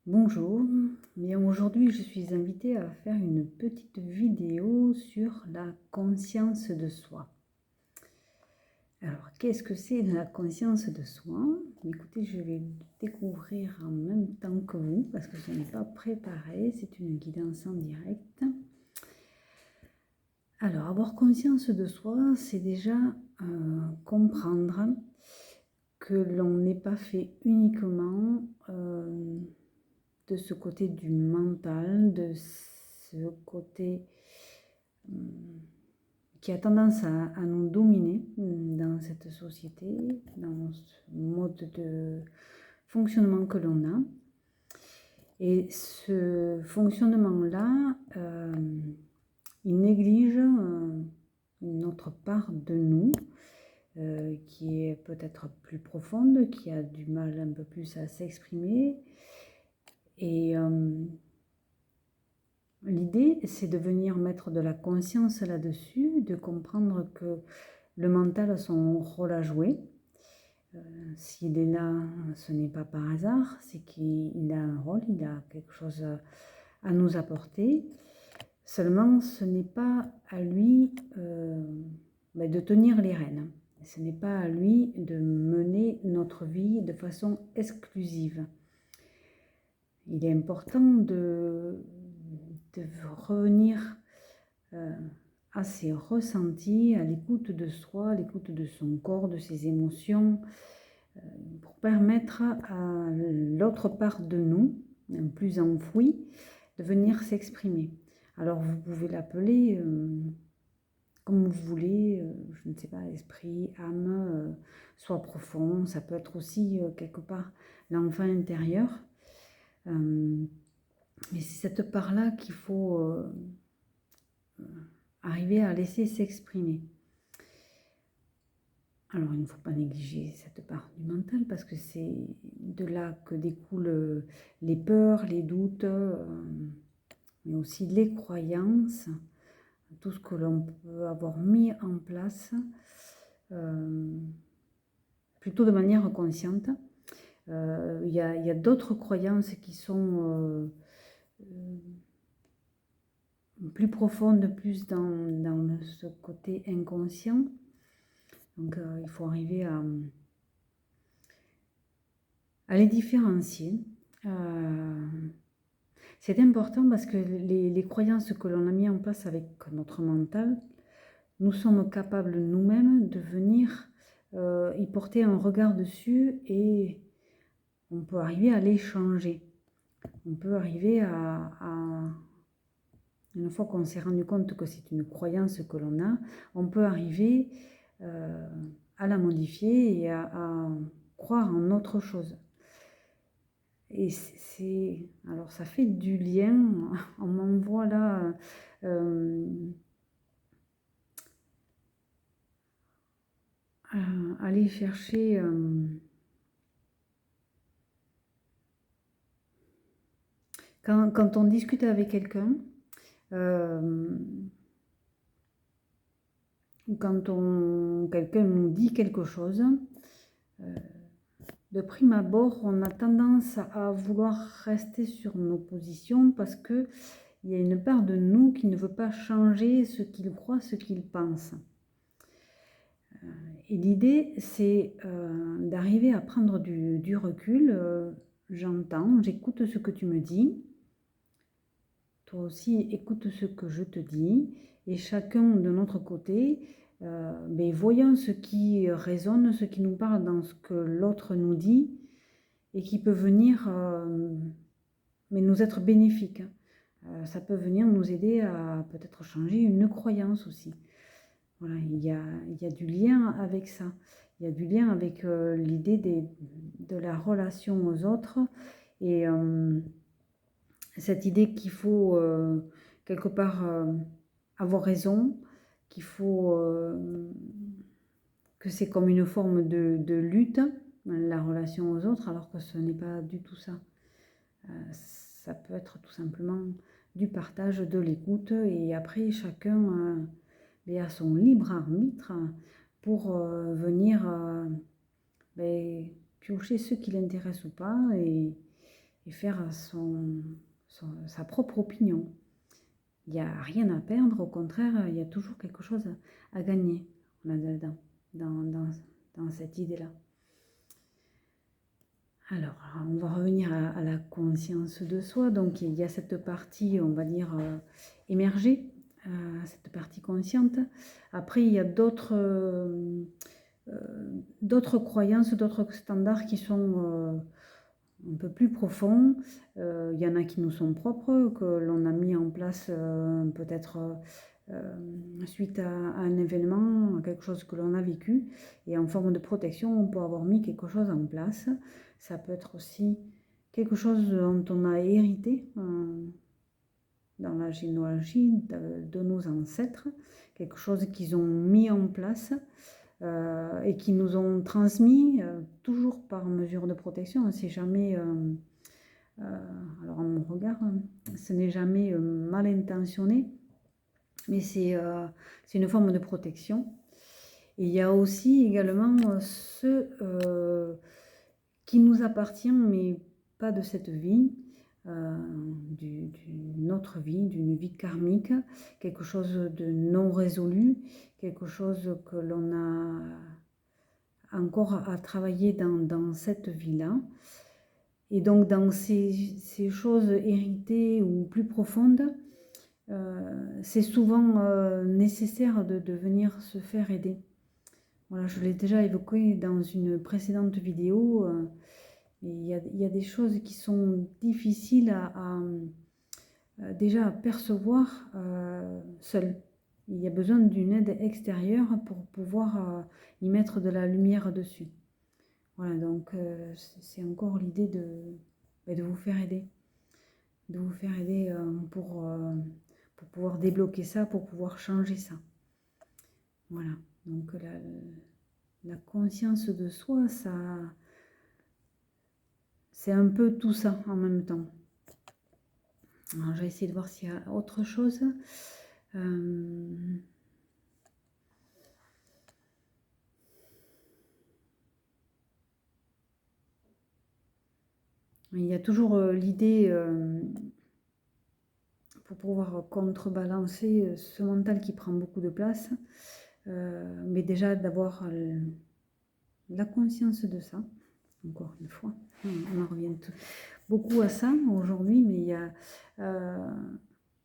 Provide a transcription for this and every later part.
Bonjour, bien aujourd'hui je suis invitée à faire une petite vidéo sur la conscience de soi. Alors qu'est-ce que c'est la conscience de soi? Écoutez, je vais découvrir en même temps que vous parce que je n'ai pas préparé, c'est une guidance en direct. Alors avoir conscience de soi, c'est déjà comprendre que l'on n'est pas fait uniquement de ce côté du mental, de ce côté qui a tendance à nous dominer dans cette société, dans ce mode de fonctionnement que l'on a. Et ce fonctionnement-là, il néglige une autre part de nous qui est peut-être plus profonde, qui a du mal un peu plus à s'exprimer. Et l'idée, c'est de venir mettre de la conscience là-dessus, de comprendre que le mental a son rôle à jouer. S'il est là, ce n'est pas par hasard, c'est qu'il a un rôle, il a quelque chose à nous apporter. Seulement, ce n'est pas à lui de tenir les rênes. Ce n'est pas à lui de mener notre vie de façon exclusive. Il est important de revenir à ses ressentis, à l'écoute de soi, à l'écoute de son corps, de ses émotions, pour permettre à l'autre part de nous, plus enfouie, de venir s'exprimer. Alors vous pouvez l'appeler comme vous voulez, je ne sais pas, esprit, âme, soi profond, ça peut être aussi quelque part l'enfant intérieur. Mais c'est cette part-là qu'il faut arriver à laisser s'exprimer. Alors, il ne faut pas négliger cette part du mental parce que c'est de là que découlent les peurs, les doutes, mais aussi les croyances, tout ce que l'on peut avoir mis en place, plutôt de manière consciente. Il y a d'autres croyances qui sont plus profondes, plus dans ce côté inconscient. Donc il faut arriver à les différencier. C'est important parce que les croyances que l'on a mis en place avec notre mental, nous sommes capables nous-mêmes de venir y porter un regard dessus et on peut arriver à les changer. On peut arriver une fois qu'on s'est rendu compte que c'est une croyance que l'on a, on peut arriver à la modifier et à croire en autre chose. Et alors ça fait du lien, on m'envoie là aller chercher quand on discute avec quelqu'un, ou quand quelqu'un nous dit quelque chose, de prime abord, on a tendance à vouloir rester sur nos positions parce qu'il y a une part de nous qui ne veut pas changer ce qu'il croit, ce qu'il pense. Et l'idée, c'est d'arriver à prendre du recul. J'entends, j'écoute ce que tu me dis. Toi aussi, écoute ce que je te dis. Et chacun de notre côté, voyons ce qui résonne, ce qui nous parle dans ce que l'autre nous dit et qui peut venir mais nous être bénéfique. Ça peut venir nous aider à peut-être changer une croyance aussi. Voilà, il y a du lien avec ça. Il y a du lien avec l'idée de la relation aux autres et cette idée qu'il faut quelque part avoir raison, qu'il faut que c'est comme une forme de lutte, la relation aux autres, alors que ce n'est pas du tout ça. Ça peut être tout simplement du partage, de l'écoute, et après chacun a son libre arbitre pour venir piocher ce qui l'intéresse ou pas, et et faire sa propre opinion. Il n'y a rien à perdre, au contraire, il y a toujours quelque chose à gagner là-dedans, dans cette idée-là. Alors, on va revenir à la conscience de soi. Donc, il y a cette partie, on va dire, émergée, cette partie consciente. Après, il y a d'autres croyances, d'autres standards qui sont un peu plus profonds. Il y en a qui nous sont propres, que l'on a mis en place peut-être suite à un événement, à quelque chose que l'on a vécu. Et en forme de protection, on peut avoir mis quelque chose en place. Ça peut être aussi quelque chose dont on a hérité dans la généalogie de nos ancêtres, quelque chose qu'ils ont mis en place et qui nous ont transmis, toujours par mesure de protection. C'est jamais, alors à mon regard, ce n'est jamais mal intentionné, mais c'est une forme de protection. Et il y a aussi également ce qui nous appartient, mais pas de cette vie, d'une autre vie, d'une vie karmique, quelque chose de non résolu, quelque chose que l'on a encore à travailler dans cette vie-là. Et donc dans ces choses héritées ou plus profondes, c'est souvent nécessaire de venir se faire aider. Voilà, je l'ai déjà évoqué dans une précédente vidéo. Il y a des choses qui sont difficiles déjà à percevoir seul. Il y a besoin d'une aide extérieure pour pouvoir y mettre de la lumière dessus. Voilà, donc c'est encore l'idée de vous faire aider. De vous faire aider pour pouvoir débloquer ça, pour pouvoir changer ça. Voilà, donc la conscience de soi, ça, c'est un peu tout ça en même temps. Alors, je vais essayer de voir s'il y a autre chose. Il y a toujours l'idée, pour pouvoir contrebalancer ce mental qui prend beaucoup de place, mais déjà d'avoir la conscience de ça, encore une fois, on en revient beaucoup à ça aujourd'hui, mais il y a,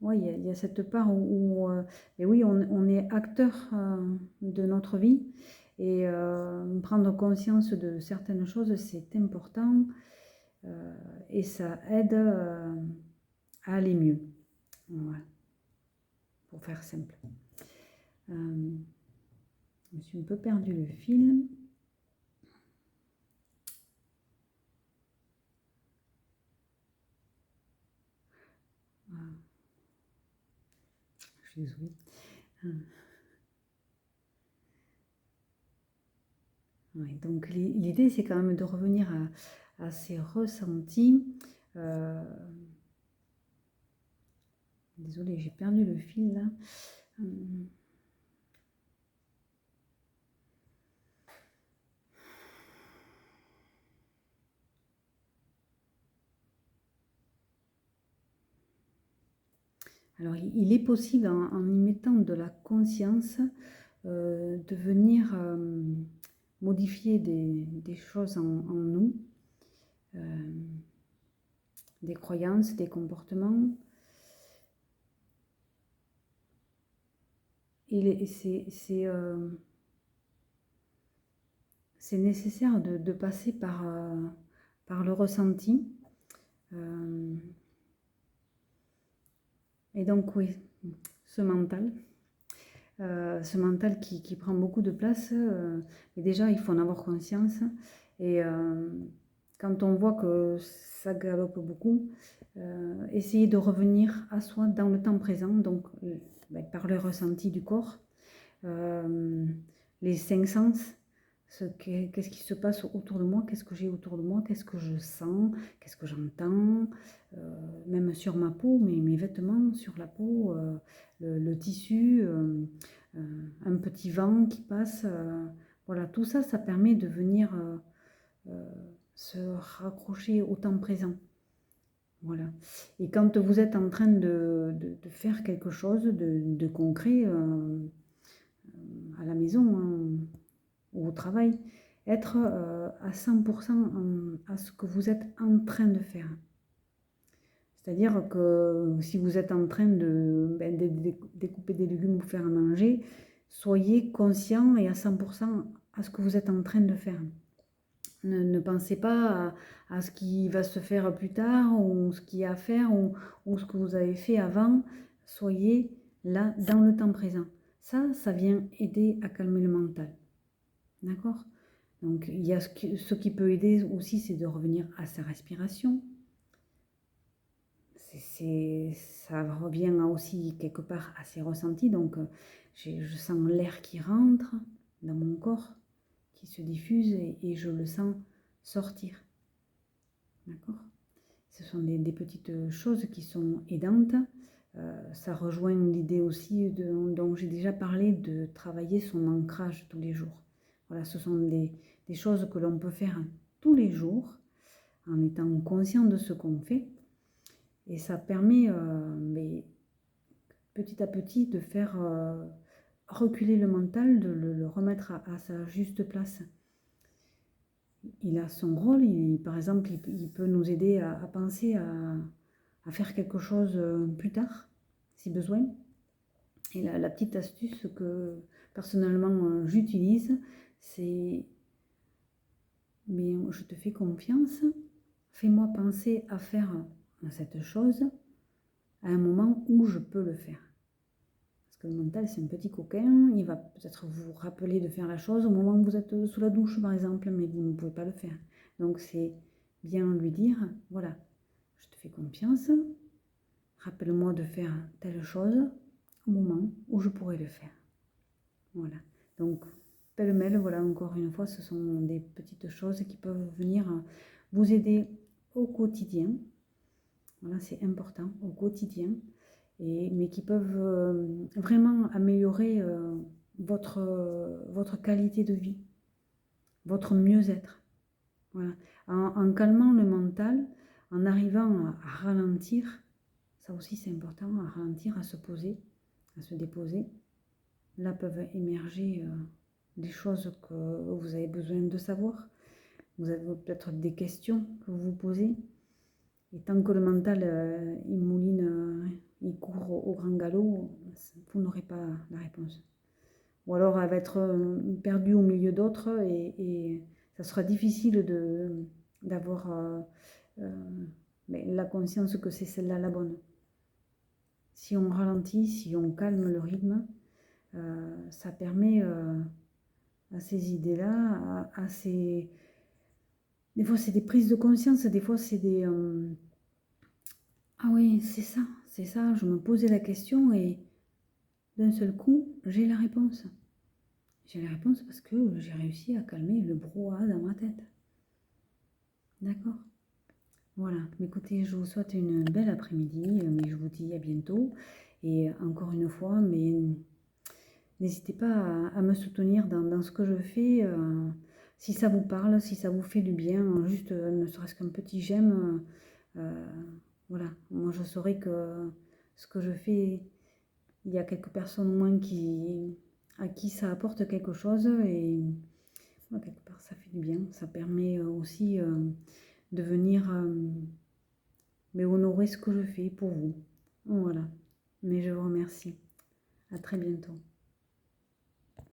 ouais, il y a cette part où et oui, on est acteur de notre vie, et prendre conscience de certaines choses, c'est important, et ça aide à aller mieux. Voilà, pour faire simple. Je me suis un peu perdu le fil. Je suis désolée. Ouais, donc l'idée, c'est quand même de revenir à ces ressentis. Désolée, j'ai perdu le fil là. Alors, il est possible, en y mettant de la conscience, de venir modifier des choses en nous, des croyances, des comportements. Et c'est nécessaire de passer par le ressenti. Et donc oui, ce mental qui prend beaucoup de place, et déjà il faut en avoir conscience. Et quand on voit que ça galope beaucoup, essayer de revenir à soi dans le temps présent, donc par le ressenti du corps, les cinq sens, qu'est-ce qui se passe autour de moi, qu'est-ce que j'ai autour de moi, qu'est-ce que je sens, qu'est-ce que j'entends, même sur ma peau, mes vêtements, sur la peau, le tissu, un petit vent qui passe, voilà, tout ça, ça permet de venir se raccrocher au temps présent. Voilà. Et quand vous êtes en train de faire quelque chose de concret à la maison ou au travail, être à 100% à ce que vous êtes en train de faire. C'est-à-dire que si vous êtes en train de découper des légumes ou faire à manger, soyez conscient et à 100% à ce que vous êtes en train de faire. Ne pensez pas à ce qui va se faire plus tard ou ce qu'il y a à faire ou ce que vous avez fait avant. Soyez là dans le temps présent. Ça vient aider à calmer le mental. D'accord? Donc il y a ce qui peut aider aussi, c'est de revenir à sa respiration. Ça revient aussi quelque part à ses ressentis. Donc je sens l'air qui rentre dans mon corps, qui se diffuse et je le sens sortir. D'accord? Ce sont des petites choses qui sont aidantes. Ça rejoint l'idée aussi dont j'ai déjà parlé de travailler son ancrage tous les jours. Voilà, ce sont des choses que l'on peut faire tous les jours en étant conscient de ce qu'on fait. Et ça permet petit à petit de faire reculer le mental, de le remettre à sa juste place. Il a son rôle, par exemple, il peut nous aider à penser à faire quelque chose plus tard, si besoin. Et la petite astuce que personnellement j'utilise, c'est mais je te fais confiance, fais-moi penser à faire cette chose à un moment où je peux le faire. Parce que le mental, c'est un petit coquin, il va peut-être vous rappeler de faire la chose au moment où vous êtes sous la douche, par exemple, mais vous ne pouvez pas le faire. Donc c'est bien lui dire, voilà, je te fais confiance, rappelle-moi de faire telle chose au moment où je pourrai le faire. Voilà. Donc, pêle-mêle, voilà, encore une fois, ce sont des petites choses qui peuvent venir vous aider au quotidien. Voilà, c'est important, au quotidien. Mais qui peuvent vraiment améliorer votre qualité de vie, votre mieux-être. Voilà. En calmant le mental, en arrivant à ralentir, ça aussi c'est important, à ralentir, à se poser, à se déposer. Là peuvent émerger des choses que vous avez besoin de savoir. Vous avez peut-être des questions que vous vous posez. Et tant que le mental, il mouline, il court au grand galop, vous n'aurez pas la réponse. Ou alors elle va être perdue au milieu d'autres et ça sera difficile d'avoir la conscience que c'est celle-là la bonne. Si on ralentit, si on calme le rythme, ça permet à ces idées-là, à ces... Des fois c'est des prises de conscience, des fois c'est des... Ah oui, c'est ça, je me posais la question et d'un seul coup, j'ai la réponse. J'ai la réponse parce que j'ai réussi à calmer le brouhaha dans ma tête. D'accord? Voilà, écoutez, je vous souhaite une belle après-midi, mais je vous dis à bientôt. Et encore une fois, mais n'hésitez pas à me soutenir dans ce que je fais. Si ça vous parle, si ça vous fait du bien, juste ne serait-ce qu'un petit j'aime. Voilà, moi je saurais que ce que je fais, il y a quelques personnes au moins à qui ça apporte quelque chose et voilà, quelque part ça fait du bien. Ça permet aussi de venir honorer ce que je fais pour vous. Voilà, mais je vous remercie. À très bientôt.